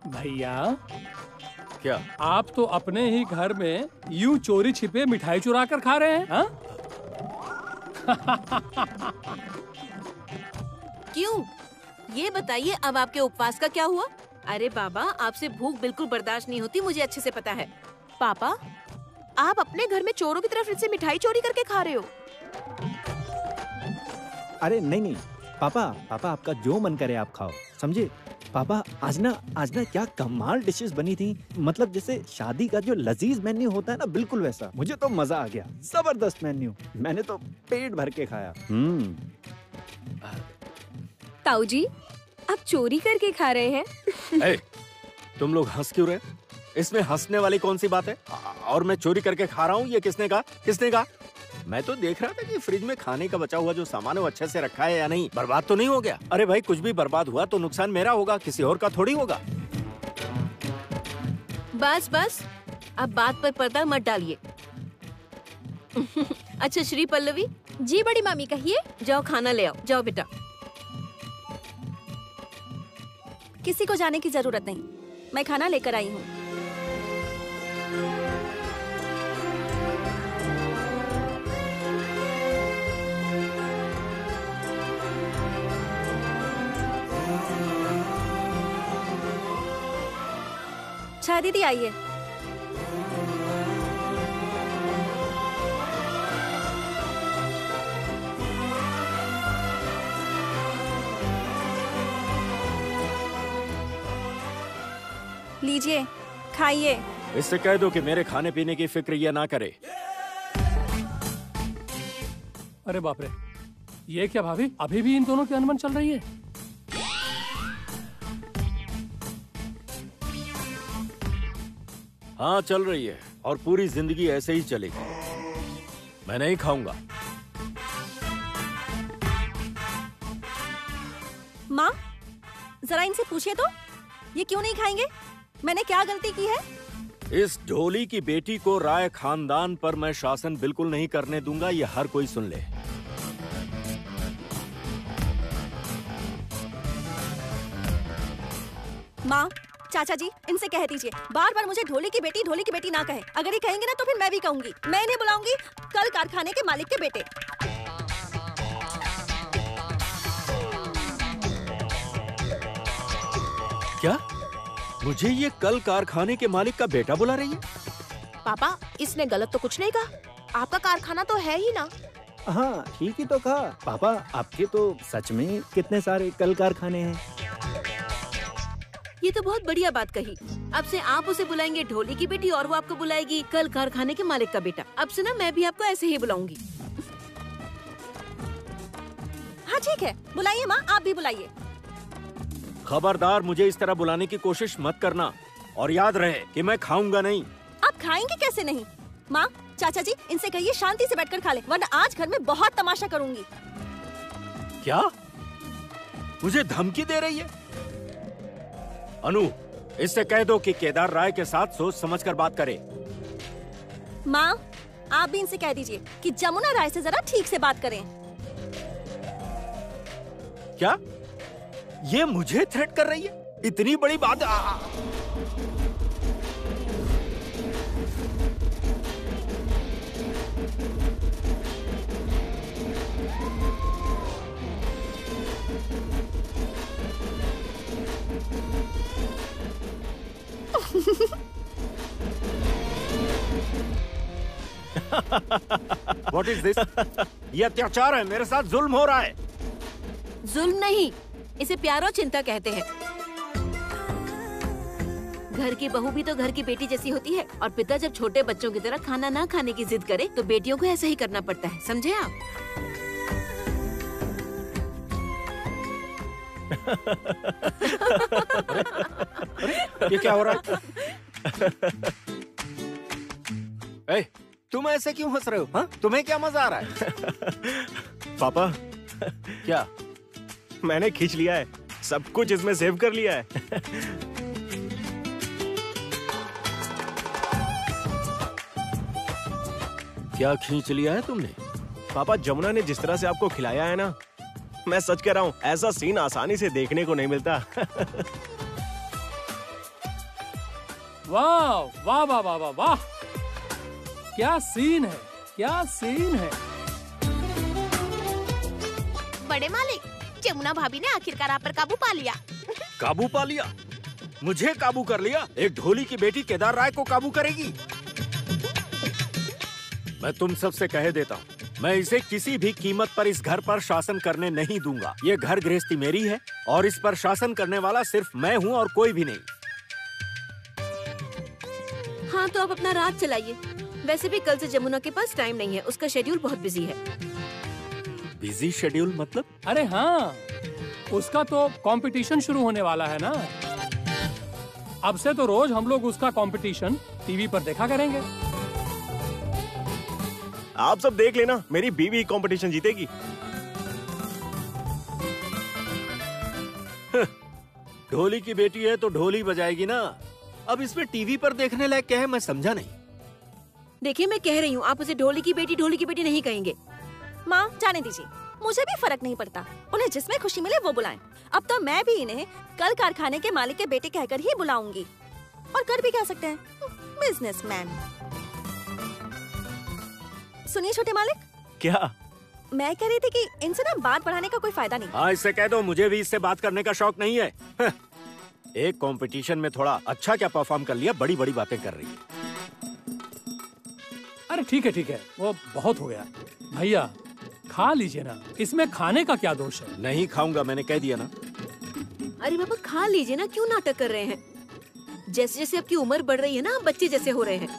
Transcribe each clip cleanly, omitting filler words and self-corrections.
भैया क्या आप तो अपने ही घर में यूं चोरी छिपे मिठाई चुरा कर खा रहे हैं? हाँ? क्यों? ये बताइए अब आपके उपवास का क्या हुआ? अरे बाबा, आपसे भूख बिल्कुल बर्दाश्त नहीं होती, मुझे अच्छे से पता है। पापा, आप अपने घर में चोरों की तरफ से मिठाई चोरी करके खा रहे हो? अरे नहीं नहीं पापा, पापा आपका जो मन करे आप खाओ, समझे? पापा आज ना क्या कमाल डिशेस बनी थी, मतलब जैसे शादी का जो लजीज मेन्यू होता है ना, बिल्कुल वैसा। मुझे तो मजा आ गया, जबरदस्त मेन्यू, मैंने तो पेट भर के खाया। ताऊ जी, आप चोरी करके खा रहे हैं? ए, तुम लोग हंस क्यों रहे? इसमें हंसने वाली कौन सी बात है? और मैं चोरी करके खा रहा हूँ, ये किसने कहा? किसने कहा? मैं तो देख रहा था कि फ्रिज में खाने का बचा हुआ जो सामान है वो अच्छे से रखा है या नहीं, बर्बाद तो नहीं हो गया। अरे भाई, कुछ भी बर्बाद हुआ तो नुकसान मेरा होगा, किसी और का थोड़ी होगा। बस बस, अब बात पर पर्दा मत डालिए। अच्छा श्री पल्लवी। जी बड़ी मामी, कहिए। जाओ खाना ले आओ, जाओ बेटा। किसी को जाने की जरूरत नहीं, मैं खाना लेकर आई हूँ। अच्छा दीदी, आइए। लीजिए, खाइए। इससे कह दो कि मेरे खाने पीने की फिक्र ये ना करे। अरे बाप रे, ये क्या भाभी, अभी भी इन दोनों की अनबन चल रही है? हाँ चल रही है, और पूरी जिंदगी ऐसे ही चलेगी। मैं नहीं खाऊंगा। माँ, जरा इनसे पूछिए तो, ये क्यों नहीं खाएंगे? मैंने क्या गलती की है? इस ढोली की बेटी को राय खानदान पर मैं शासन बिल्कुल नहीं करने दूंगा, ये हर कोई सुन ले। माँ, चाचा जी, इनसे कह दीजिए, बार बार मुझे ढोली की बेटी ना कहे। अगर ये कहेंगे ना तो फिर मैं भी कहूंगी। मैं इन्हें बुलाऊंगी कल कारखाने के मालिक के बेटे। क्या? मुझे ये कल कारखाने के मालिक का बेटा बुला रही है? पापा, इसने गलत तो कुछ नहीं कहा, आपका कारखाना तो है ही ना। हाँ ठीक ही तो कहा पापा, आपके तो सच में कितने सारे कल कारखाने हैं। ये तो बहुत बढ़िया बात कही। अब से आप उसे बुलाएंगे ढोली की बेटी और वो आपको बुलाएगी कल कारखाने के मालिक का बेटा। अब से ना मैं भी आपको ऐसे ही बुलाऊंगी। हाँ ठीक है, बुलाइए माँ, आप भी बुलाइए। खबरदार, मुझे इस तरह बुलाने की कोशिश मत करना, और याद रहे कि मैं खाऊंगा नहीं। आप खाएंगे कैसे नहीं? माँ, चाचा जी, इनसे कहिए शांति से बैठकर खा ले, वरना आज घर में बहुत तमाशा करूंगी। क्या? मुझे धमकी दे रही है? अनु, इससे कह दो कि केदार राय के साथ सोच समझकर बात करे। माँ, आप भी इनसे कह दीजिए कि जमुना राय से जरा ठीक से बात करें। क्या? ये मुझे थ्रेट कर रही है? इतनी बड़ी बात? What is this? ये अत्याचार है, मेरे साथ जुल्म हो रहा है। जुल्म नहीं, इसे प्यार और चिंता कहते हैं। घर की बहू भी तो घर की बेटी जैसी होती है, और पिता जब छोटे बच्चों की तरह खाना ना खाने की जिद करे तो बेटियों को ऐसा ही करना पड़ता है, समझे आप? ये क्या हो रहा है? ए, तुम ऐसे क्यों हंस रहे हो? हाँ? तुम्हें क्या मजा आ रहा है? पापा, क्या? मैंने खींच लिया है, सब कुछ इसमें सेव कर लिया है। क्या खींच लिया है तुमने? पापा, जमुना ने जिस तरह से आपको खिलाया है ना, मैं सच कह रहा हूँ, ऐसा सीन आसानी से देखने को नहीं मिलता। वाह वाह वाह वाह वाह वाह, क्या सीन है, क्या सीन है। बड़े मालिक, जमुना भाभी ने आखिरकार आप पर काबू पा लिया। काबू पा लिया? मुझे काबू कर लिया? एक ढोली की बेटी केदार राय को काबू करेगी? मैं तुम सबसे कह देता हूँ, मैं इसे किसी भी कीमत पर इस घर पर शासन करने नहीं दूंगा। ये घर गृहस्थी मेरी है और इस पर शासन करने वाला सिर्फ मैं हूँ और कोई भी नहीं। हाँ तो आप अपना रात चलाइए। वैसे भी कल से जमुना के पास टाइम नहीं है, उसका शेड्यूल बहुत बिजी है। बिजी शेड्यूल मतलब? अरे हाँ, उसका तो कंपटीशन शुरू होने वाला है ना। अब से तो रोज हम लोग उसका कंपटीशन टीवी पर देखा करेंगे। आप सब देख लेना, मेरी बीवी कंपटीशन जीतेगी। ढोली की बेटी है तो ढोली बजाएगी ना। अब इसमें टीवी पर देखने लायक क्या है, मैं समझा नहीं। देखिए मैं कह रही हूँ, आप उसे ढोली की बेटी नहीं कहेंगे। माँ जाने दीजिए, मुझे भी फर्क नहीं पड़ता, उन्हें जिसमें खुशी मिले वो बुलाएं। अब तो मैं भी इन्हें कल कारखाने के मालिक के बेटे कहकर ही बुलाऊंगी। और कर भी कह सकते हैं, बिजनेसमैन। सुनिए छोटे मालिक। क्या? मैं कह रही थी कि इनसे ना बात बढ़ाने का कोई फायदा नहीं। हाँ इससे कह दो, मुझे भी इससे बात करने का शौक नहीं है। एक कंपटीशन में थोड़ा अच्छा क्या परफॉर्म कर लिया, बड़ी बड़ी बातें कर रही है। अरे ठीक है, वो बहुत हो गया। भैया खा लीजिए ना, इसमें खाने का क्या दोष है। नहीं खाऊंगा, मैंने कह दिया ना। अरे बाबा खा लीजिए ना, क्यों नाटक कर रहे हैं। जैसे जैसे आपकी उम्र बढ़ रही है ना, आप बच्चे जैसे हो रहे हैं।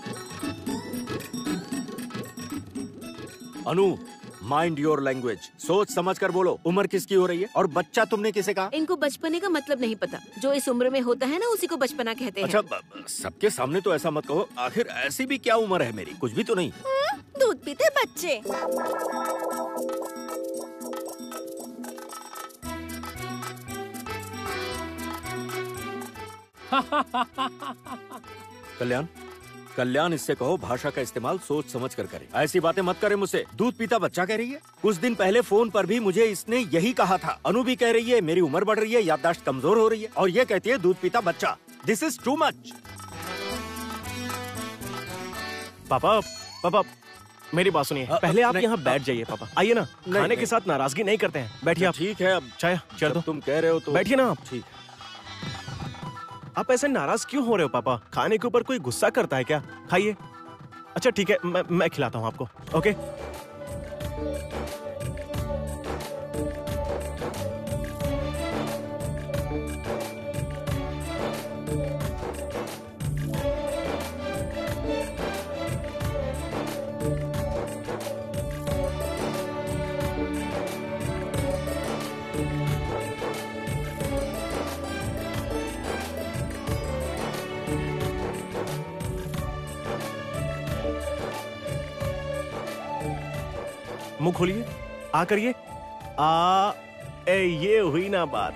अनु, माइंड योर लैंग्वेज, सोच समझ कर बोलो। उम्र किसकी हो रही है और बच्चा तुमने किसे कहा? इनको बचपने का मतलब नहीं पता। जो इस उम्र में होता है ना, उसी को बचपना कहते हैं। अच्छा सबके सामने तो ऐसा मत कहो। आखिर ऐसी भी क्या उम्र है मेरी, कुछ भी तो नहीं। दूध पीते बच्चे। कल्याण इससे कहो भाषा का इस्तेमाल सोच समझ कर करे। ऐसी बातें मत करे मुझसे। दूध पीता बच्चा कह रही है? कुछ दिन पहले फोन पर भी मुझे इसने यही कहा था। अनु भी कह रही है मेरी उम्र बढ़ रही है, याददाश्त कमजोर हो रही है, और ये कहती है दूध पीता बच्चा। This is too much. पापा मेरी बात सुनिए। पहले आप यहाँ बैठ जाइए पापा। आइए ना, खाने के साथ नाराजगी नहीं करते हैं। बैठिए आप। ठीक है, अब चाय चल दो। तुम कह रहे हो तो बैठिए ना आप। ठीक। आप ऐसे नाराज क्यों हो रहे हो पापा? खाने के ऊपर कोई गुस्सा करता है क्या? खाइए। अच्छा ठीक है, मैं खिलाता हूँ आपको। ओके। मुंह खोलिए। आ करिए। ये हुई ना बात।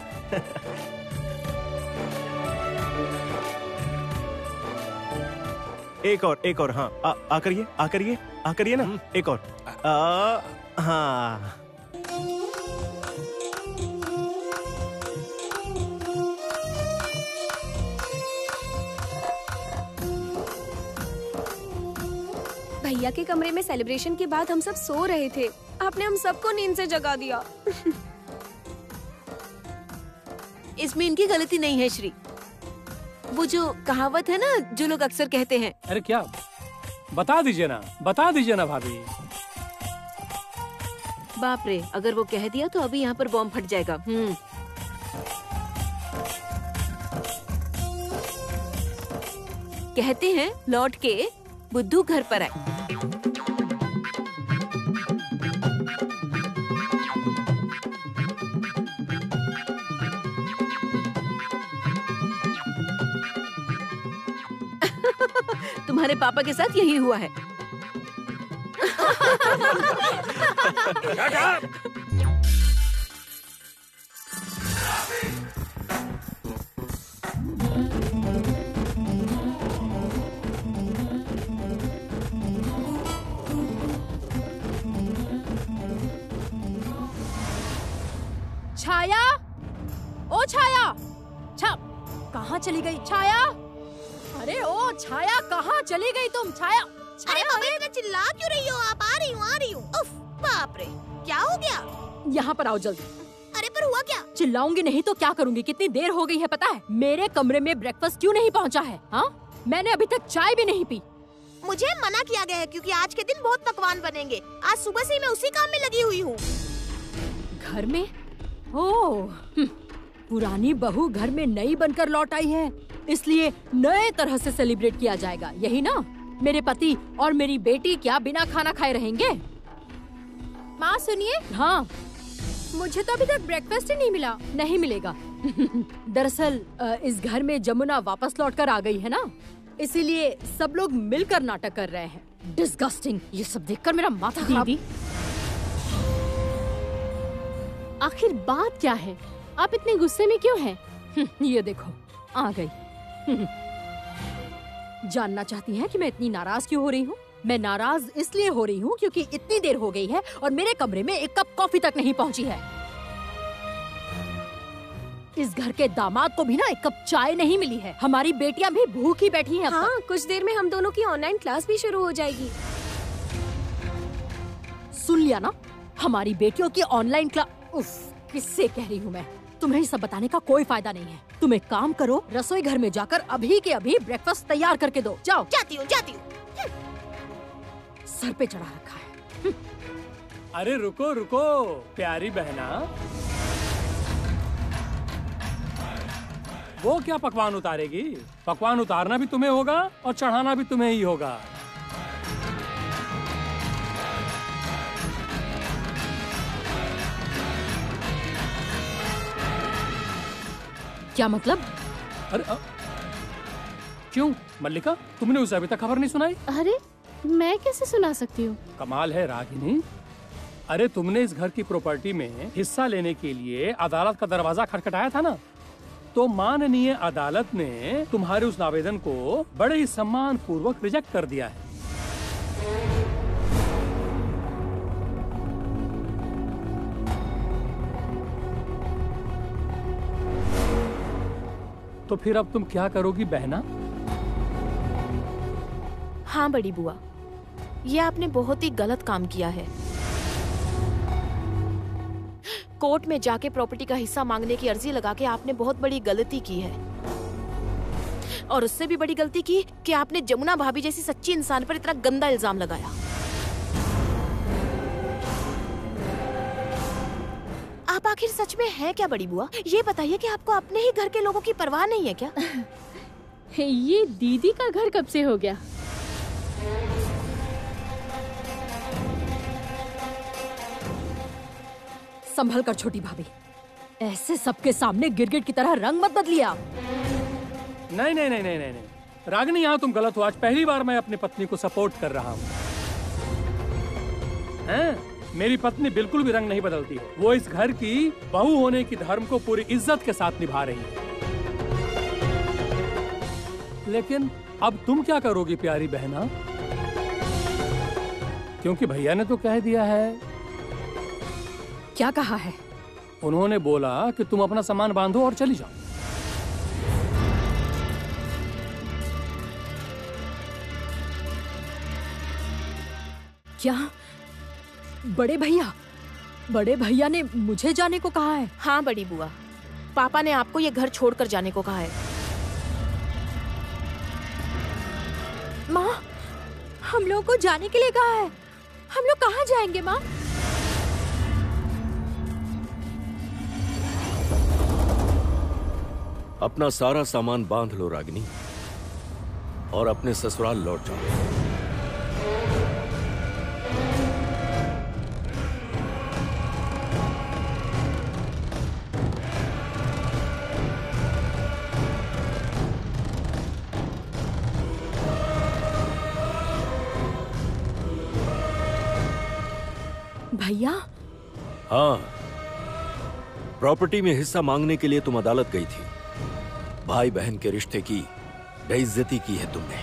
एक और हाँ। आ करिए ना। एक और। हाँ। भैया के कमरे में सेलिब्रेशन के बाद हम सब सो रहे थे, आपने हम सबको नींद से जगा दिया। इसमें इनकी गलती नहीं है श्री। वो जो कहावत है ना, जो लोग अक्सर कहते हैं। अरे क्या, बता दीजिए ना भाभी। बाप रे, अगर वो कह दिया तो अभी यहाँ पर बॉम्ब फट जाएगा। कहते हैं लौट के बुद्धू घर पर आए। तुम्हारे पापा के साथ यही हुआ है। छाया, ओ छाया, कहाँ चली गई छाया? अरे ओ छाया, कहाँ चली गई तुम? छाया, अरे मम्मी इतना चिल्ला क्यों रही हो आप? आ रही हूँ। उफ, बाप रे, क्या हो गया? यहाँ पर आओ जल्दी। अरे पर हुआ क्या? चिल्लाऊंगी नहीं तो क्या करूंगी? कितनी देर हो गई है पता है? मेरे कमरे में ब्रेकफास्ट क्यों नहीं पहुँचा है? हाँ, मैंने अभी तक चाय भी नहीं पी। मुझे मना किया गया है क्योंकि आज के दिन बहुत पकवान बनेंगे। आज सुबह से मैं उसी काम में लगी हुई हूँ। घर में? ओह, पुरानी बहू घर में नई बनकर लौट आई है, इसलिए नए तरह से सेलिब्रेट किया जाएगा, यही ना? मेरे पति और मेरी बेटी क्या बिना खाना खाए रहेंगे? माँ सुनिए। हाँ, मुझे तो अभी तक ब्रेकफास्ट ही नहीं मिला। नहीं मिलेगा। दरअसल इस घर में जमुना वापस लौटकर आ गई है ना, इसीलिए सब लोग मिलकर नाटक कर रहे हैं। डिस्गस्टिंग, ये सब देखकर मेरा माथा खराब। दीदी, आखिर बात क्या है? आप इतने गुस्से में क्यों हैं? ये देखो, आ गई। जानना चाहती हैं कि मैं इतनी नाराज क्यों हो रही हूँ? मैं नाराज इसलिए हो रही हूँ क्योंकि इतनी देर हो गई है और मेरे कमरे में एक कप कॉफी तक नहीं पहुँची है। इस घर के दामाद को भी ना एक कप चाय नहीं मिली है। हमारी बेटियां भी भूखी बैठी हैं। हाँ, कुछ देर में हम दोनों की ऑनलाइन क्लास भी शुरू हो जाएगी। सुन लिया ना, हमारी बेटियों की ऑनलाइन क्लास। उफ, किससे कह रही हूँ मैं? तुम्हें ये सब बताने का कोई फायदा नहीं है। तुम एक काम करो, रसोई घर में जाकर अभी के अभी ब्रेकफास्ट तैयार करके दो। जाओ। जाती हूँ। सर पे चढ़ा रखा है। अरे रुको रुको प्यारी बहना, वो क्या पकवान उतारेगी? पकवान उतारना भी तुम्हें होगा और चढ़ाना भी तुम्हें ही होगा। क्या मतलब? अरे क्यों मल्लिका, तुमने उसे अभी तक खबर नहीं सुनाई? अरे मैं कैसे सुना सकती हूँ? कमाल है रागिनी। अरे तुमने इस घर की प्रॉपर्टी में हिस्सा लेने के लिए अदालत का दरवाजा खटखटाया था ना, तो माननीय अदालत ने तुम्हारे उस आवेदन को बड़े ही सम्मान पूर्वक रिजेक्ट कर दिया है। तो फिर अब तुम क्या करोगी बहना? हाँ बड़ी बुआ, ये आपने बहुत ही गलत काम किया है। कोर्ट में जाके प्रॉपर्टी का हिस्सा मांगने की अर्जी लगा के आपने बहुत बड़ी गलती की है। और उससे भी बड़ी गलती की कि आपने जमुना भाभी जैसी सच्ची इंसान पर इतना गंदा इल्जाम लगाया। आप आखिर सच में हैं क्या बड़ी बुआ? ये बताइए कि आपको अपने ही घर के लोगों की परवाह नहीं है क्या? ये दीदी का घर कब से हो गया? संभल कर छोटी भाभी, ऐसे सबके सामने गिरगिट की तरह रंग मत बदलिए आप। नहीं नहीं नहीं नहीं नहीं नहीं रागिनी, यहाँ तुम गलत हो। आज पहली बार मैं अपनी पत्नी को सपोर्ट कर रहा हूँ। मेरी पत्नी बिल्कुल भी रंग नहीं बदलती है। वो इस घर की बहू होने की धर्म को पूरी इज्जत के साथ निभा रही है। लेकिन अब तुम क्या करोगी प्यारी बहना? क्योंकि भैया ने तो कह दिया है। क्या कहा है? उन्होंने बोला कि तुम अपना सामान बांधो और चली जाओ। क्या? बड़े भैया ने मुझे जाने को कहा है? हाँ बड़ी बुआ, पापा ने आपको ये घर छोड़कर जाने को कहा है। माँ, हम लोगों को जाने के लिए कहा है। हम लोग कहाँ जाएंगे माँ? अपना सारा सामान बांध लो रागिनी और अपने ससुराल लौट जाओ। भैया? हाँ, प्रॉपर्टी में हिस्सा मांगने के लिए तुम अदालत गई थी। भाई बहन के रिश्ते की बेइज्जती की है तुमने।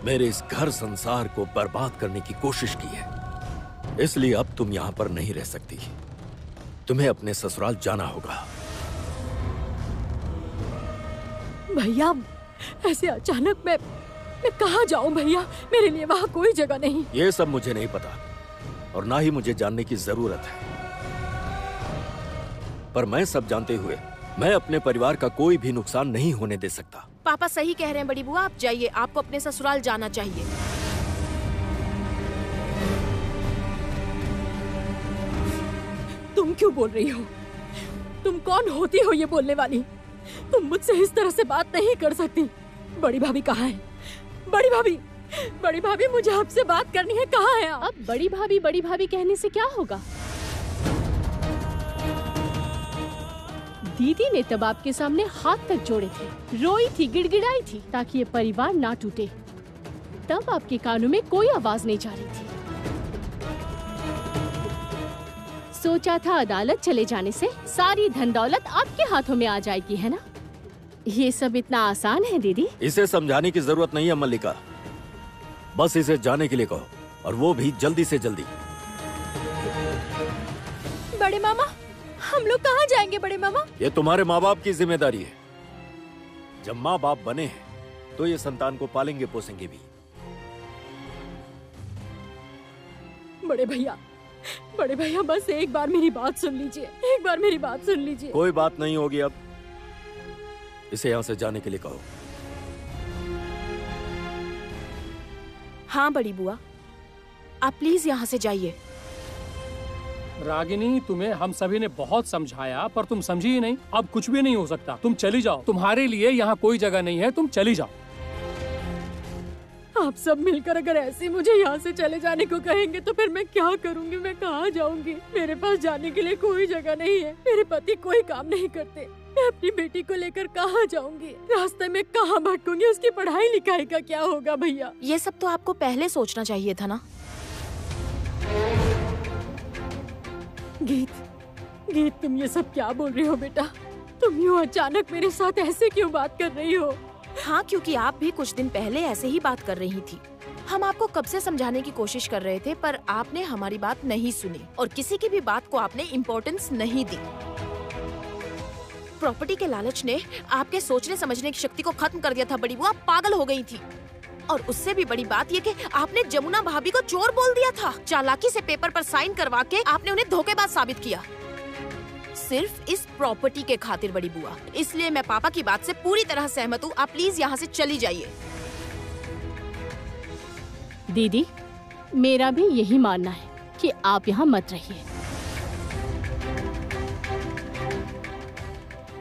मेरे इस घर संसार को बर्बाद करने की कोशिश की है। इसलिए अब तुम यहाँ पर नहीं रह सकती। तुम्हें अपने ससुराल जाना होगा। भैया, ऐसे अचानक मैं कहाँ जाऊं भैया? मेरे लिए वहाँ कोई जगह नहीं। ये सब मुझे नहीं पता और ना ही मुझे जानने की जरूरत है, पर मैं सब जानते हुए मैं अपने परिवार का कोई भी नुकसान नहीं होने दे सकता। पापा सही कह रहे हैं बड़ी बुआ, आप जाइए, आपको अपने ससुराल जाना चाहिए। तुम क्यों बोल रही हो? तुम कौन होती हो ये बोलने वाली? तुम मुझसे इस तरह से बात नहीं कर सकती। बड़ी भाभी कहाँ है? बड़ी भाभी मुझे आपसे बात करनी है, कहाँ है आप? अब बड़ी भाभी कहने से क्या होगा? दीदी ने तब आपके सामने हाथ तक जोड़े थे, रोई थी, गिड़गिड़ाई थी ताकि ये परिवार ना टूटे। तब आपके कानों में कोई आवाज नहीं जा रही थी। सोचा था अदालत चले जाने से सारी धन दौलत आपके हाथों में आ जाएगी, है ना? ये सब इतना आसान है दीदी? इसे समझाने की जरूरत नहीं है मल्लिका, बस इसे जाने के लिए कहो, और वो भी जल्दी से जल्दी। बड़े मामा, हम लोग कहाँ जाएंगे बड़े मामा? ये तुम्हारे माँ बाप की जिम्मेदारी है। जब माँ बाप बने हैं तो ये संतान को पालेंगे पोसेंगे भी। बड़े भैया बस एक बार मेरी बात सुन लीजिए, एक बार मेरी बात सुन लीजिए। कोई बात नहीं होगी, अब इसे यहाँ से जाने के लिए कहो। हाँ बड़ी बुआ, आप प्लीज यहाँ से जाइए। रागिनी, तुम्हें हम सभी ने बहुत समझाया पर तुम समझी ही नहीं। अब कुछ भी नहीं हो सकता, तुम चली जाओ। तुम्हारे लिए यहाँ कोई जगह नहीं है, तुम चली जाओ। आप सब मिलकर अगर ऐसे मुझे यहाँ से चले जाने को कहेंगे तो फिर मैं क्या करूँगी? मैं कहाँ जाऊँगी? मेरे पास जाने के लिए कोई जगह नहीं है। मेरे पति कोई काम नहीं करते। मैं अपनी बेटी को लेकर कहाँ जाऊँगी? रास्ते में कहाँ भटकूंगी? उसकी पढ़ाई लिखाई का क्या होगा भैया? ये सब तो आपको पहले सोचना चाहिए था ना। गीत, तुम ये सब क्या बोल रही हो बेटा? तुम यूँ अचानक मेरे साथ ऐसे क्यों बात कर रही हो? हाँ, क्योंकि आप भी कुछ दिन पहले ऐसे ही बात कर रही थी। हम आपको कब से समझाने की कोशिश कर रहे थे, पर आपने हमारी बात नहीं सुनी और किसी की भी बात को आपने इम्पोर्टेंस नहीं दी। प्रॉपर्टी के लालच ने आपके सोचने समझने की शक्ति को खत्म कर दिया था बड़ी बुआ, पागल हो गई थी। और उससे भी बड़ी बात ये कि आपने जमुना भाभी को चोर बोल दिया था। चालाकी से पेपर पर साइन करवा के आपने उन्हें धोखेबाज साबित किया, सिर्फ इस प्रॉपर्टी के खातिर बड़ी बुआ। इसलिए मैं पापा की बात से पूरी तरह सहमत हूँ। आप प्लीज यहाँ से चली जाइए। दीदी, मेरा भी यही मानना है कि आप यहाँ मत रहिए।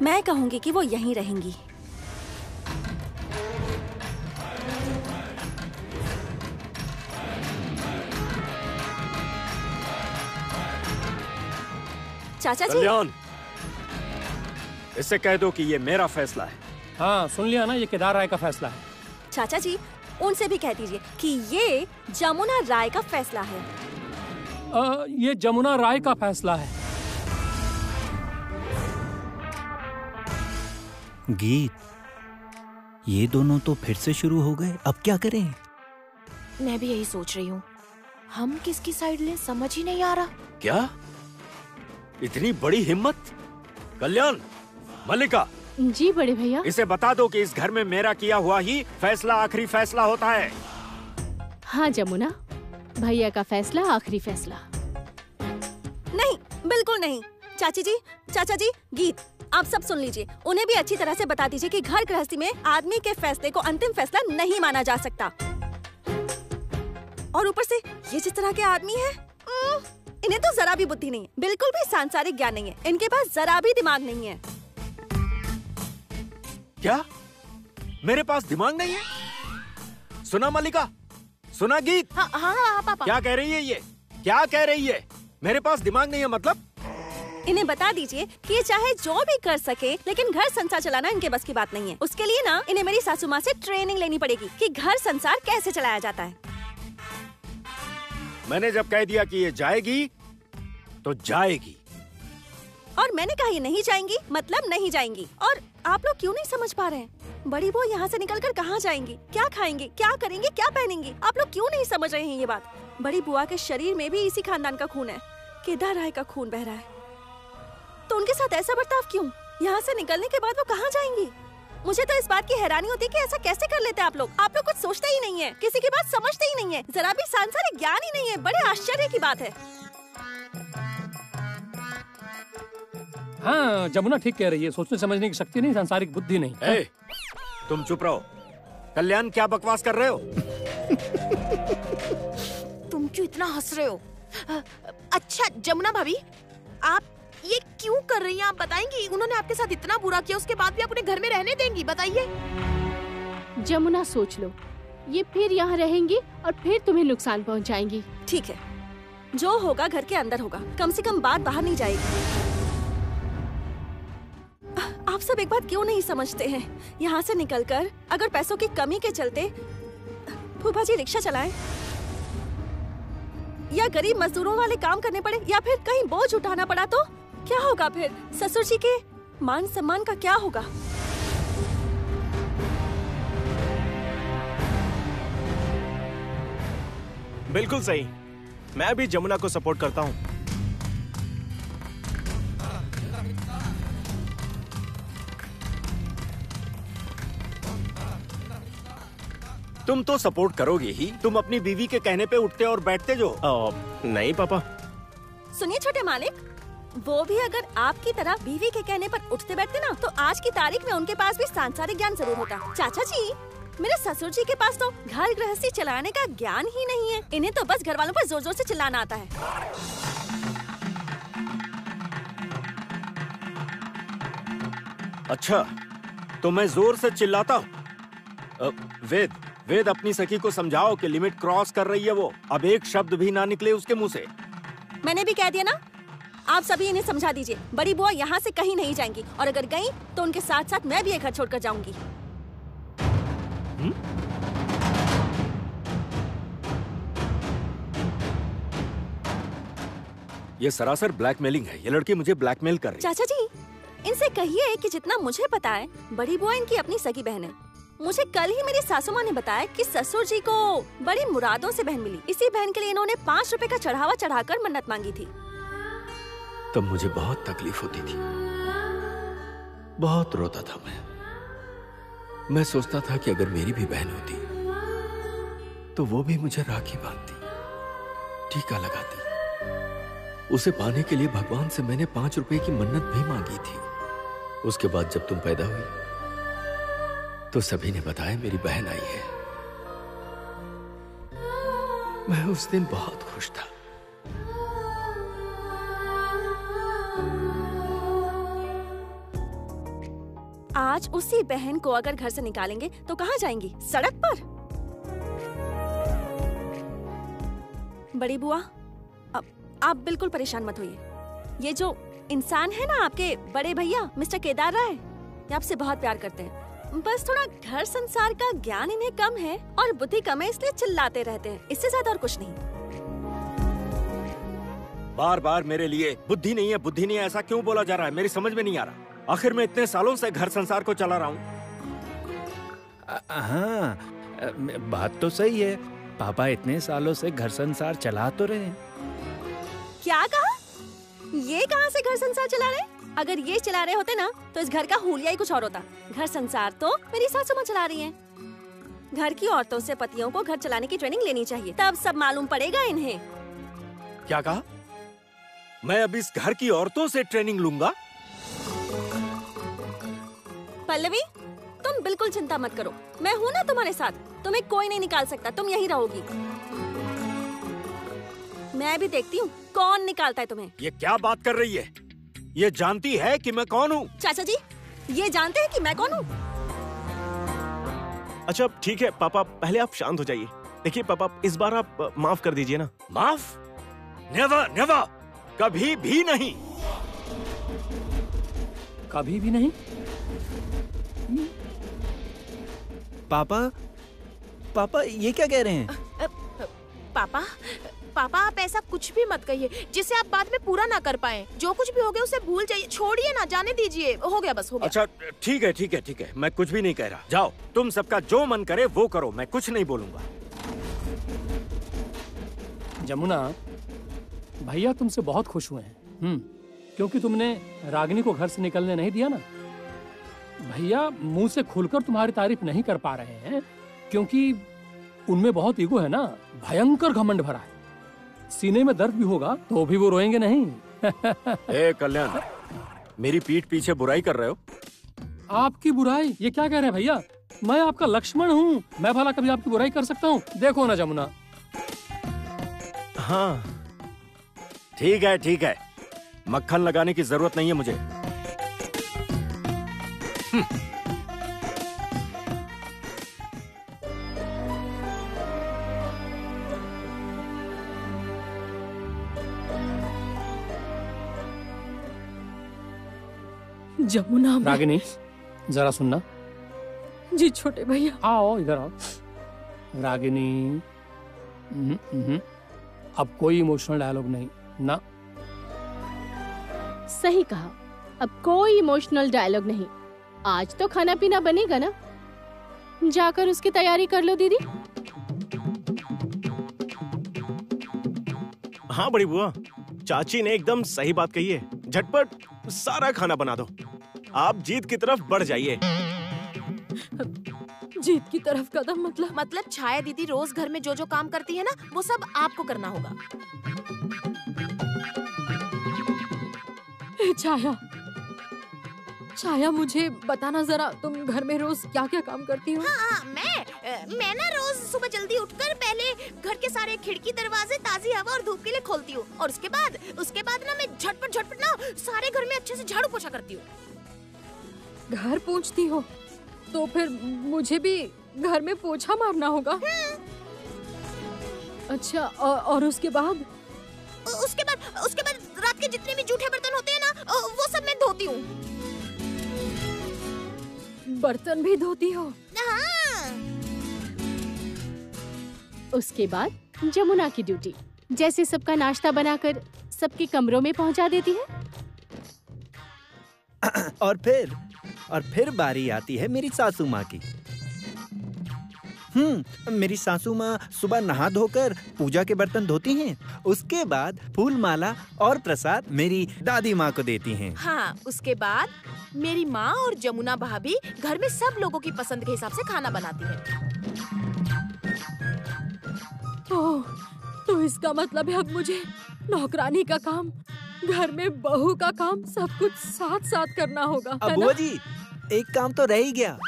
मैं कहूँगी कि वो यहीं रहेंगी। चाचा जी, कल्याण, इससे कह दो कि ये मेरा फैसला है। हाँ, सुन लिया ना, ये केदार राय का फैसला है। चाचा जी, उनसे भी कह दीजिए कि ये जमुना राय का फैसला है। ये जमुना राय का फैसला है। गीत, ये दोनों तो फिर से शुरू हो गए, अब क्या करें? मैं भी यही सोच रही हूँ, हम किसकी साइड लें समझ ही नहीं आ रहा। क्या इतनी बड़ी हिम्मत? कल्याण, मल्लिका, जी बड़े भैया। इसे बता दो कि इस घर में मेरा किया हुआ ही फैसला आखिरी फैसला होता है। हाँ जमुना, भैया का फैसला आखिरी फैसला। नहीं, बिल्कुल नहीं। चाचा जी, गीत, आप सब सुन लीजिए। उन्हें भी अच्छी तरह से बता दीजिए कि घर गृहस्थी में आदमी के फैसले को अंतिम फैसला नहीं माना जा सकता। और ऊपर से ये जिस तरह के आदमी है, इन्हें तो जरा भी बुद्धि नहीं है, बिल्कुल भी सांसारिक ज्ञान नहीं है, इनके पास जरा भी दिमाग नहीं है। क्या मेरे पास दिमाग नहीं है? सुना मल्लिका, सुना गीत? हाँ पापा। क्या कह रही है ये? क्या कह रही है? मेरे पास दिमाग नहीं है मतलब? इन्हें बता दीजिए कि ये चाहे जो भी कर सके, लेकिन घर संसार चलाना इनके बस की बात नहीं है। उसके लिए ना इन्हें मेरी सासू माँ से ट्रेनिंग लेनी पड़ेगी कि घर संसार कैसे चलाया जाता है। मैंने जब कह दिया कि ये जाएगी तो जाएगी, और मैंने कहा ये नहीं जाएंगी मतलब नहीं जाएंगी। और आप लोग क्यों नहीं समझ पा रहे हैं? बड़ी बहू यहाँ से निकलकर कहाँ जाएंगी, क्या खाएंगे, क्या करेंगे, क्या पहनेंगे? आप लोग क्यों नहीं समझ रहे हैं ये बात? बड़ी बुआ के शरीर में भी इसी खानदान का खून है, केदार राय का खून बह रहा है। तो उनके साथ ऐसा बर्ताव क्यों? यहाँ से निकलने के बाद वो कहाँ जाएंगी? मुझे तो इस बात की हैरानी होती है कि ऐसा कैसे कर लेते हैं आप लोग कुछ सोचते ही नहीं है, किसी की बात समझते ही नहीं है, जरा भी सांसारिक ज्ञान ही नहीं है। बड़े आश्चर्य की बात है। हाँ, जमुना ठीक कह रही है, सोचने समझने की शक्ति नहीं, सांसारिक बुद्धि नहीं। ए, तुम चुप रहो। कल्याण क्या बकवास कर रहे हो? तुम क्यों इतना हंस रहे हो? अच्छा जमुना भाभी, आप ये क्यों कर रही हैं? आप बताएंगी? उन्होंने आपके साथ इतना बुरा किया, उसके बाद भी आप उन्हें घर में रहने देंगी? बताइए। जमुना सोच लो, ये फिर यहाँ रहेंगी और फिर तुम्हें नुकसान पहुँचाएंगी। ठीक है, जो होगा घर के अंदर होगा, कम से कम बात बाहर नहीं जाएगी। आप सब एक बात क्यों नहीं समझते हैं? यहाँ से निकलकर अगर पैसों की कमी के चलते फूफा जी रिक्शा चलाएं, या गरीब मजदूरों वाले काम करने पड़े, या फिर कहीं बोझ उठाना पड़ा, तो क्या होगा फिर? ससुर जी के मान सम्मान का क्या होगा? बिल्कुल सही, मैं भी जमुना को सपोर्ट करता हूँ। तुम तो सपोर्ट करोगे ही, तुम अपनी बीवी के कहने पे उठते और बैठते जो। नहीं पापा। सुनिए छोटे मालिक, वो भी अगर आपकी तरह बीवी के कहने पर उठते बैठते ना, तो आज की तारीख में उनके पास भी सांसारिक ज्ञान जरूर होता। चाचा जी, मेरे ससुर जी के पास तो घर गृहस्थी चलाने का ज्ञान ही नहीं है, इन्हें तो बस घर वालों पर जोर जोर से चिल्लाना आता है। अच्छा, तो मैं जोर से चिल्लाता हूँ? वेद अपनी सखी को समझाओ कि लिमिट क्रॉस कर रही है वो। अब एक शब्द भी ना निकले उसके मुंह से। मैंने भी कह दिया ना, आप सभी इन्हें समझा दीजिए। बड़ी बुआ यहाँ से कहीं नहीं जाएंगी, और अगर गई तो उनके साथ साथ मैं भी एक घर छोड़कर जाऊंगी। ये सरासर ब्लैकमेलिंग है। ये लड़की मुझे ब्लैकमेल कर रही है। चाचा जी, इनसे कहिए कि जितना मुझे पता है, बड़ी बुआ इनकी अपनी सगी बहन है। मुझे कल ही मेरी सासू माँ ने बताया कि ससुर जी को बड़ी मुरादों से बहन मिली। इसी बहन के लिए इन्होंने 5 रुपए का चढ़ावा चढ़ाकर मन्नत मांगी थी। तब मुझे बहुत तकलीफ होती थी, बहुत रोता था मैं सोचता था कि अगर मेरी भी बहन होती तो वो भी मुझे राखी बांधती, टीका लगाती। उसे पाने के लिए भगवान से मैंने 5 रुपए की मन्नत भी मांगी थी। उसके बाद जब तुम पैदा हुई तो सभी ने बताया मेरी बहन आई है। मैं उस दिन बहुत खुश था। आज उसी बहन को अगर घर से निकालेंगे तो कहाँ जाएंगी? सड़क पर? बड़ी बुआ, आप बिल्कुल परेशान मत होइए। ये जो इंसान है ना, आपके बड़े भैया मिस्टर केदार राय, ये आपसे बहुत प्यार करते हैं। बस थोड़ा घर संसार का ज्ञान इन्हें कम है और बुद्धि कम है, इसलिए चिल्लाते रहते हैं, इससे ज्यादा और कुछ नहीं। बार बार मेरे लिए बुद्धि नहीं है, बुद्धि नहीं है, ऐसा क्यों बोला जा रहा है? मेरी समझ में नहीं आ रहा। आखिर मैं इतने सालों से घर संसार को चला रहा हूँ। हाँ, बात तो सही है। पापा इतने सालों से घर संसार चला तो रहे हैं। क्या कहा? ये कहाँ से घर संसार चला रहे? अगर ये चला रहे होते ना, तो इस घर का हुलिया ही कुछ और होता। घर संसार तो मेरी सासू माँ चला रही हैं। घर की औरतों से पतियों को घर चलाने की ट्रेनिंग लेनी चाहिए, तब सब मालूम पड़ेगा इन्हें। क्या कहा? मैं अब इस घर की औरतों से ट्रेनिंग लूंगा? पल्लवी, तुम बिल्कुल चिंता मत करो, मैं हूँ ना तुम्हारे साथ। तुम्हें कोई नहीं निकाल सकता, तुम यहीं रहोगी। मैं भी देखती हूँ कौन निकालता है तुम्हें। ये क्या बात कर रही है? ये जानती है कि मैं कौन हूँ? चाचा जी, ये जानते हैं कि मैं कौन हूँ? अच्छा ठीक है पापा, पहले आप शांत हो जाइए। देखिए पापा, इस बार आप माफ कर दीजिए ना। माफ? नेवर नेवर, कभी भी नहीं। कभी भी नहीं? पापा ये क्या कह रहे हैं? पापा आप ऐसा कुछ भी मत कहिए जिसे आप बाद में पूरा ना कर पाए। जो कुछ भी हो गया उसे भूल जाइए, छोड़िए ना, जाने दीजिए। हो गया, बस हो गया। अच्छा ठीक है ठीक है ठीक है, मैं कुछ भी नहीं कह रहा। जाओ, तुम सबका जो मन करे वो करो, मैं कुछ नहीं बोलूंगा। जमुना, भैया तुमसे बहुत खुश हुए हैं। क्योंकि तुमने रागिनी को घर से निकलने नहीं दिया ना। भैया मुंह से खुलकर तुम्हारी तारीफ नहीं कर पा रहे हैं क्योंकि उनमें बहुत ईगो है ना, भयंकर घमंड भरा है। सीने में दर्द भी होगा तो भी वो रोएंगे नहीं। ए कल्याण, मेरी पीठ पीछे बुराई कर रहे हो? आपकी बुराई? ये क्या कह रहे हैं भैया? मैं आपका लक्ष्मण हूँ, मैं भला कभी आपकी बुराई कर सकता हूँ? देखो ना जमुना। हाँ ठीक है ठीक है, मक्खन लगाने की जरूरत नहीं है मुझे। जमुना में- रागिनी जरा सुनना। जी छोटे भैया। आओ इधर आओ। रागिनी अब कोई इमोशनल डायलॉग नहीं ना। सही कहा, अब कोई इमोशनल डायलॉग नहीं। आज तो खाना पीना बनेगा ना, जाकर उसकी तैयारी कर लो दीदी। हाँ बड़ी बुआ, चाची ने एकदम सही बात कही है। झटपट सारा खाना बना दो। आप जीत की तरफ बढ़ जाइए। जीत की तरफ कदम मतलब छाया दीदी रोज घर में जो जो काम करती है ना, वो सब आपको करना होगा। छाया, छाया मुझे बताना जरा, तुम घर में रोज क्या क्या काम करती हो? हाँ, मैं ना रोज सुबह जल्दी उठकर पहले घर के सारे खिड़की दरवाजे ताजी हवा और धूप के लिए खोलती हूँ, और उसके बाद ना मैं झटपट ना सारे घर में अच्छे से झाड़ू पोछा करती हूँ। घर पोंछती हो तो फिर मुझे भी घर में पोछा मारना होगा। अच्छा, और उसके बाद रात के जितने भी जूठे बर्तन होते हैं ना, वो सब मैं धोती हूँ। बर्तन भी धोती हो? हाँ। उसके बाद जमुना की ड्यूटी, जैसे सबका नाश्ता बनाकर सबके कमरों में पहुंचा देती है। और फिर बारी आती है मेरी सासू माँ की। मेरी सासू माँ सुबह नहा धोकर पूजा के बर्तन धोती हैं। उसके बाद फूल माला और प्रसाद मेरी दादी माँ को देती हैं। हाँ, उसके बाद मेरी माँ और जमुना भाभी घर में सब लोगों की पसंद के हिसाब से खाना बनाती हैं। तो इसका मतलब है अब मुझे नौकरानी का काम, घर में बहू का काम, सब कुछ साथ साथ करना होगा, है ना? बुआ जी, एक काम तो रह ही गया।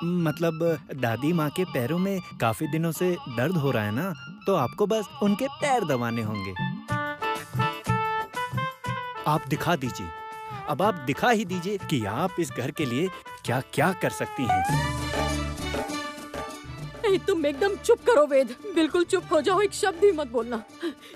मतलब दादी माँ के पैरों में काफी दिनों से दर्द हो रहा है ना, तो आपको बस उनके पैर दबाने होंगे। आप दिखा दीजिए, अब आप दिखा ही दीजिए कि आप इस घर के लिए क्या क्या कर सकती हैं। नहीं, तुम एकदम चुप करो वेद, बिल्कुल चुप हो जाओ, एक शब्द भी मत बोलना।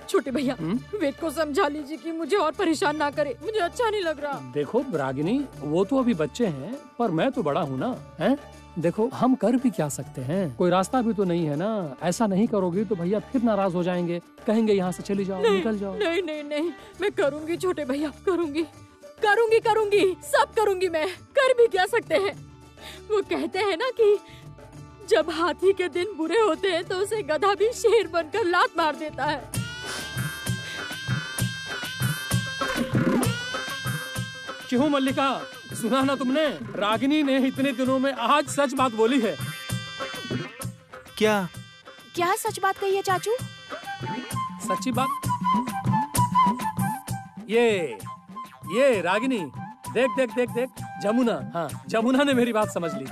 छोटे भैया, वेद को समझा लीजिए कि मुझे और परेशान ना करे, मुझे अच्छा नहीं लग रहा। देखो रागिनी, वो तो अभी बच्चे हैं, पर मैं तो बड़ा हूँ ना, हैं? देखो हम कर भी क्या सकते हैं, कोई रास्ता भी तो नहीं है ना। ऐसा नहीं करोगी तो भैया फिर नाराज हो जाएंगे, कहेंगे यहाँ से चली जाओ, निकल जाओ। नहीं नहीं नहीं, मैं करूँगी छोटे भैया, करूँगी, सब करूँगी मैं। कर भी क्या सकते हैं? वो कहते हैं ना कि जब हाथी के दिन बुरे होते हैं तो उसे गधा भी शेर बनकर लात मार देता है। क्यों मल्लिका, सुना ना तुमने? रागिनी ने इतने दिनों में आज सच बात बोली है। क्या सच बात कही है चाचू? सच्ची बात? ये रागिनी, देख जमुना, हाँ जमुना ने मेरी बात समझ ली।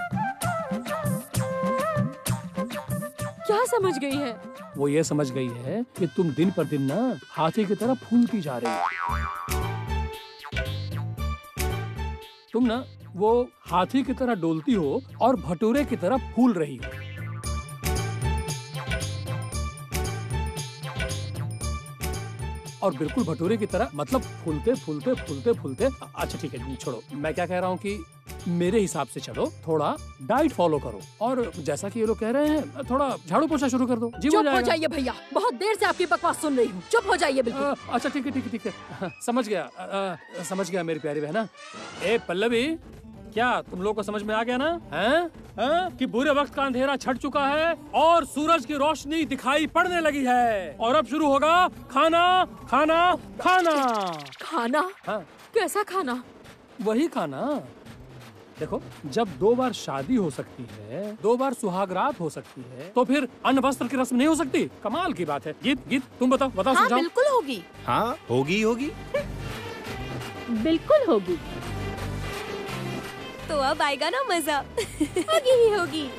क्या समझ गई है? वो ये समझ गई है कि तुम दिन पर दिन ना हाथी की तरह फूलती जा रही हो। तुम ना वो हाथी की तरह डोलती हो और भटूरे की तरह फूल रही हो। और बिल्कुल भटूरे की तरह, मतलब फूलते फूलते। अच्छा ठीक है, छोड़ो। मैं क्या कह रहा हूँ कि मेरे हिसाब से चलो, थोड़ा डाइट फॉलो करो, और जैसा कि ये लोग कह रहे हैं थोड़ा झाड़ू पोछा शुरू कर दो। जी चुप हो जाइए भैया, बहुत देर से आपकी बकवास सुन रही हूँ, चुप हो जाइए बिल्कुल। अच्छा ठीक है, समझ गया मेरी प्यारी बहना। ए पल्लवी, क्या तुम लोग को समझ में आ गया ना? हैं? कि बुरे वक्त का अंधेरा छट चुका है और सूरज की रोशनी दिखाई पड़ने लगी है, और अब शुरू होगा खाना। खाना? हाँ। कैसा खाना? वही खाना देखो, जब 2 बार शादी हो सकती है, 2 बार सुहागरात हो सकती है, तो फिर अन्न वस्त्र की रस्म नहीं हो सकती? कमाल की बात है। गीत तुम बताओ हाँ, समझाओ। बिल्कुल होगी। हाँ होगी। बिल्कुल होगी। तो अब आएगा ना मजा। होगी ही होगी।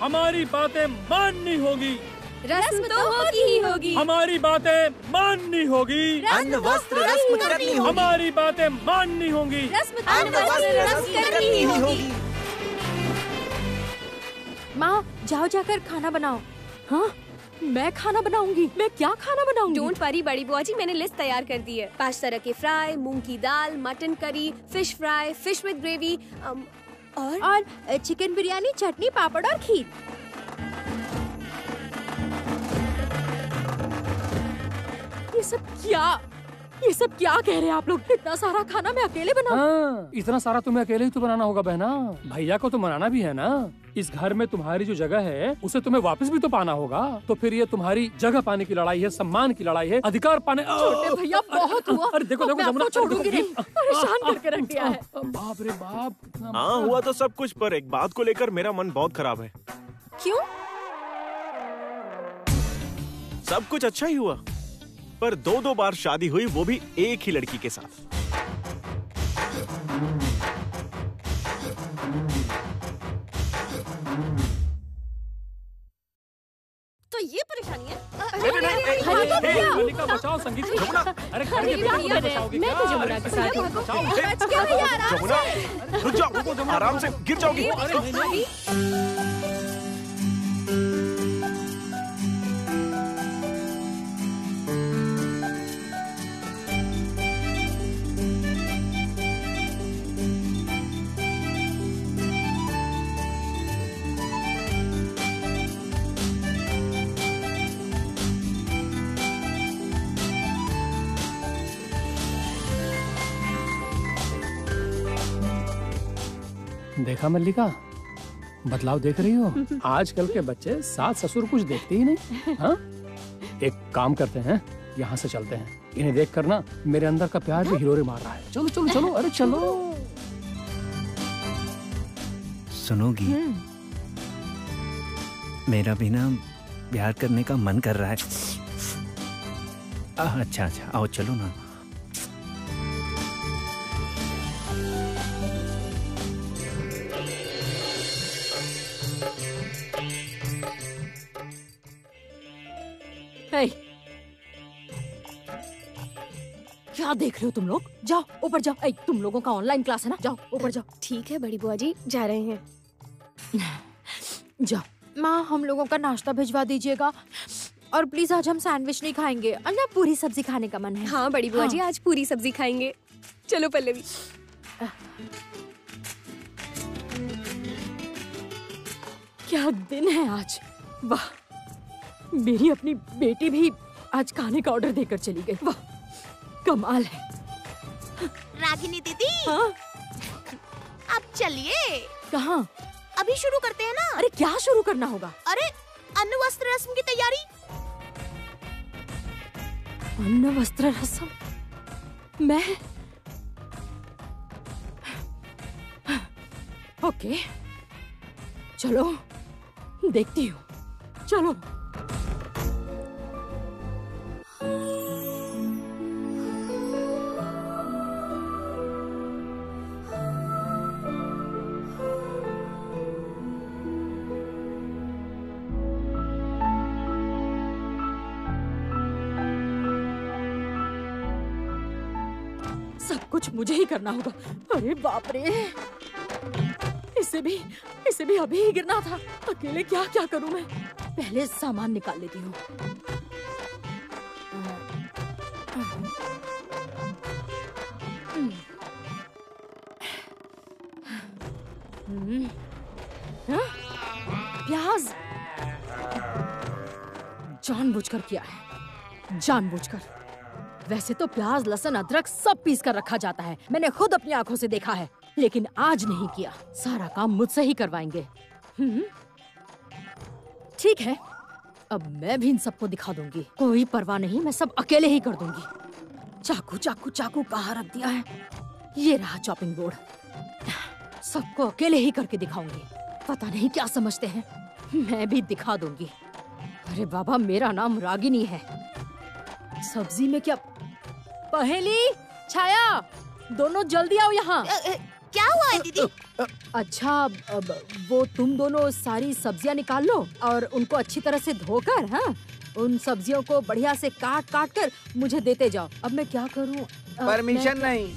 हमारी बातें माननी होगी। रस्म तो होगी ही होगी। हमारी बातें माननी होगी। अन्न वस्त्र रस्म करनी होगी। हमारी बातें माननी होंगी। अन्न वस्त्र रस्म करनी ही होगी। माँ जाओ जाकर खाना बनाओ। हाँ मैं खाना बनाऊंगी। मैं क्या खाना बनाऊंगी? डोंट वरी बड़ी बुआ जी, मैंने लिस्ट तैयार कर दी है। 5 तरह के फ्राई, मूंग की दाल, mutton curry, fish fry, fish with gravy और चिकन बिरयानी, चटनी, पापड़ और खीर। ये सब क्या कह रहे हैं आप लोग? इतना सारा खाना मैं अकेले बनाऊं? हाँ, इतना सारा तुम्हें अकेले ही तो बनाना होगा बहना। भैया को तो मनाना भी है ना। इस घर में तुम्हारी जो जगह है उसे तुम्हें वापस भी तो पाना होगा। तो फिर ये तुम्हारी जगह पाने की लड़ाई है, सम्मान की लड़ाई है, अधिकार पाने। छोटे भैया बहुत हुआ। अरे देखो देखो जमुना, छोड़ूंगी नहीं। परेशान करके रख दिया है। बाप रे बाप। हाँ हुआ तो सब कुछ, पर एक बात को लेकर मेरा मन बहुत खराब है। क्यों? सब कुछ अच्छा ही हुआ, पर 2 बार शादी हुई, वो भी एक ही लड़की के साथ। तो ये परेशानी है। मल्लिका बचाओ संगीत को। अरे घर के बेटे को बचाओगे क्या? मैं तो जमुना के साथ हूँ। बचाओ। जमुना रुक जाओ, आराम से गिर जाओगी। देखा मल्लिका, बदलाव देख रही हो? आजकल के बच्चे सास ससुर कुछ देखते ही नहीं। हाँ, एक काम करते हैं, यहाँ से चलते हैं। इन्हें देख कर ना मेरे अंदर का प्यार भी हिलोरे मार रहा है। चलो चलो चलो, अरे चलो। सुनोगी, मेरा भी ना प्यार करने का मन कर रहा है। अच्छा आओ चलो ना। क्या देख रहे हो तुम लोग? जाओ ऊपर जाओ। तुम लोगों का ऑनलाइन क्लास है ना, जाओ ऊपर जाओ। ठीक है बड़ी बुआ जी, जा रहे हैं। जाओ। माँ हम लोगों का नाश्ता भिजवा दीजिएगा, और प्लीज आज हम सैंडविच नहीं खाएंगे, और ना पूरी सब्जी खाने का मन है। हाँ बड़ी बुआ जी, आज पूरी सब्जी खाएंगे। चलो पल्लवी। क्या दिन है आज। वाह, मेरी अपनी बेटी भी आज खाने का ऑर्डर देकर चली गई। वाह कमाल है। रागिनी दीदी, हाँ? अब चलिए। कहाँ? अभी शुरू करते हैं ना। अरे क्या शुरू करना होगा? अरे अन्न वस्त्र रस्म की तैयारी। अन्न वस्त्र रस्म? मैं? ओके चलो देखती हूँ। चलो। सब कुछ मुझे ही करना होगा। अरे बाप रे, इसे भी अभी ही गिरना था। अकेले क्या क्या करूं मैं? पहले सामान निकाल लेती हूँ। प्याज जानबूझकर किया है, जानबूझकर। वैसे तो प्याज, लहसुन, अदरक सब पीस कर रखा जाता है, मैंने खुद अपनी आंखों से देखा है, लेकिन आज नहीं किया। सारा काम मुझसे ही करवाएंगे। ठीक है, अब मैं भी इन सबको दिखा दूंगी। कोई परवाह नहीं, मैं सब अकेले ही कर दूंगी। चाकू चाकू चाकू कहाँ रख दिया है? ये रहा चॉपिंग बोर्ड। सबको अकेले ही करके दिखाऊंगी। पता नहीं क्या समझते हैं, मैं भी दिखा दूंगी। अरे बाबा, मेरा नाम रागिनी है। सब्जी में क्या पहेली? छाया, दोनों जल्दी आओ यहाँ। क्या हुआ है दीदी? अच्छा, अब वो तुम दोनों सारी सब्जियाँ निकाल लो और उनको अच्छी तरह से धोकर, हाँ, उन सब्जियों को बढ़िया से काट काट कर मुझे देते जाओ। अब मैं क्या करूँ? परमिशन नहीं।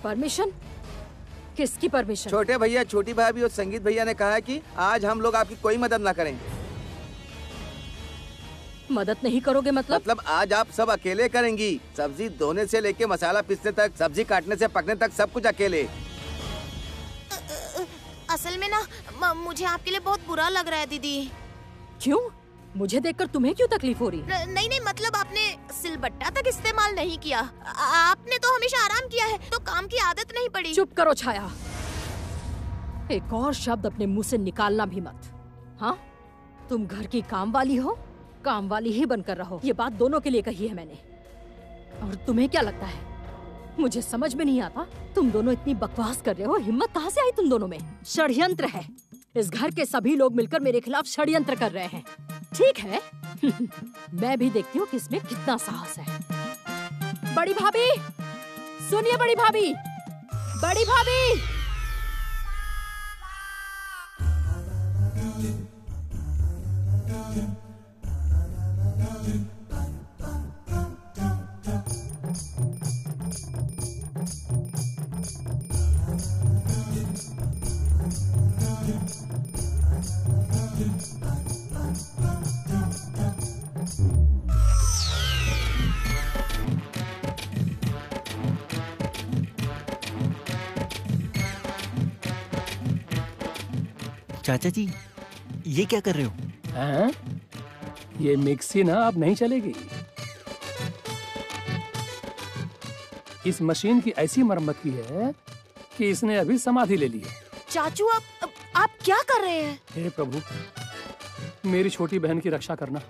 परमिशन? किसकी परमिशन? छोटे भैया, छोटी भाभी और संगीत भैया ने कहा है कि आज हम लोग आपकी कोई मदद ना करें। मदद नहीं करोगे मतलब? आज आप सब अकेले करेंगी। सब्जी धोने से लेके मसाला पीसने तक, सब्जी काटने से पकने तक सब कुछ अकेले। असल में ना मुझे आपके लिए बहुत बुरा लग रहा है दीदी। क्यों? मुझे देखकर तुम्हें क्यों तकलीफ हो रही? नहीं, मतलब आपने सिलबट्टा तक इस्तेमाल नहीं किया। आपने तो हमेशा आराम किया है, तो काम की आदत नहीं पड़ी। चुप करो छाया, एक और शब्द अपने मुंह से निकालना भी मत। हाँ, तुम घर की काम वाली हो, काम वाली ही बनकर रहो। ये बात दोनों के लिए कही है मैंने। और तुम्हें क्या लगता है मुझे समझ में नहीं आता? तुम दोनों इतनी बकवास कर रहे हो, हिम्मत कहाँ से आई तुम दोनों में? षड्यंत्र है। इस घर के सभी लोग मिलकर मेरे खिलाफ षड्यंत्र कर रहे हैं। ठीक है मैं भी देखती हूँ कि इसमें कितना साहस है। बड़ी भाभी सुनिए, बड़ी भाभी, बड़ी भाभी। चाचा जी, ये क्या कर रहे हो? हैं? ये मिक्सी ना अब नहीं चलेगी। इस मशीन की ऐसी मरम्मत की है कि इसने अभी समाधि ले ली है। चाचू, आप क्या कर रहे हैं? हे प्रभु, मेरी छोटी बहन की रक्षा करना।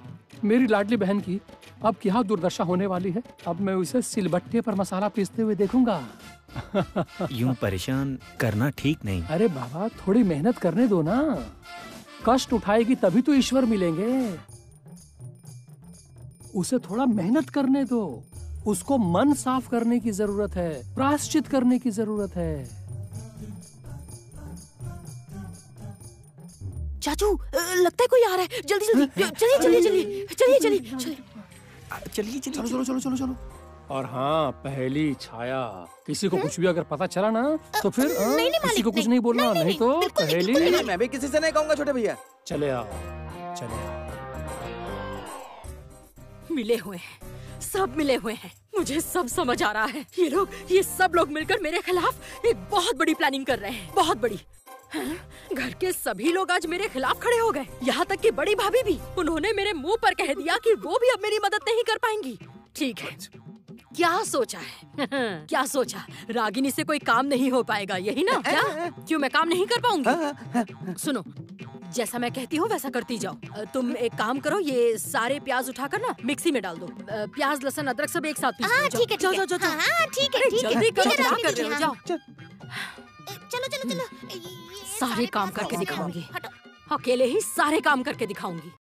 मेरी लाडली बहन की अब क्या दुर्दशा होने वाली है। अब मैं उसे सिलबट्टे पर मसाला पीसते हुए देखूंगा। यूं परेशान करना ठीक नहीं। अरे बाबा, थोड़ी मेहनत करने दो ना। कष्ट उठाएगी तभी तो ईश्वर मिलेंगे। उसे थोड़ा मेहनत करने दो। उसको मन साफ करने की जरूरत है, प्रायश्चित करने की जरूरत है। चाचू, लगता है कोई आ रहा है। जल्दी जल्दी, चलिए चलिए चलिए चलिए चलिए चलिए चलो चलो चलो चलो चलो। और हाँ, पहली छाया, किसी को कुछ भी अगर पता चला ना तो फिर किसी को कुछ नहीं बोलना, नहीं तो पहली। मैं भी किसी से नहीं कहूँगा छोटे भैया। चले आओ, चले आओ। मिले हुए हैं, सब मिले हुए हैं। मुझे सब समझ आ रहा है। ये सब लोग मिलकर मेरे खिलाफ एक बहुत बड़ी प्लानिंग कर रहे हैं, बहुत बड़ी। हाँ? घर के सभी लोग आज मेरे खिलाफ खड़े हो गए, यहाँ तक कि बड़ी भाभी भी। उन्होंने मेरे मुंह पर कह दिया कि वो भी अब मेरी मदद नहीं कर पाएंगी। ठीक है, क्या सोचा है? क्या सोचा? रागिनी से कोई काम नहीं हो पाएगा, यही ना? क्या? क्यों मैं काम नहीं कर पाऊंगी? सुनो, जैसा मैं कहती हूँ वैसा करती जाओ। तुम एक काम करो, ये सारे प्याज उठाकर ना मिक्सी में डाल दो। प्याज, लहसुन, अदरक सब एक साथ पीस लो। ठीक है, जाओ जाओ जाओ। ठीक है, जल्दी करो, क्या कर रहे हो? जाओ। चलो चलो चलो। सारे काम करके दिखाऊंगी, अकेले ही सारे काम करके दिखाऊंगी।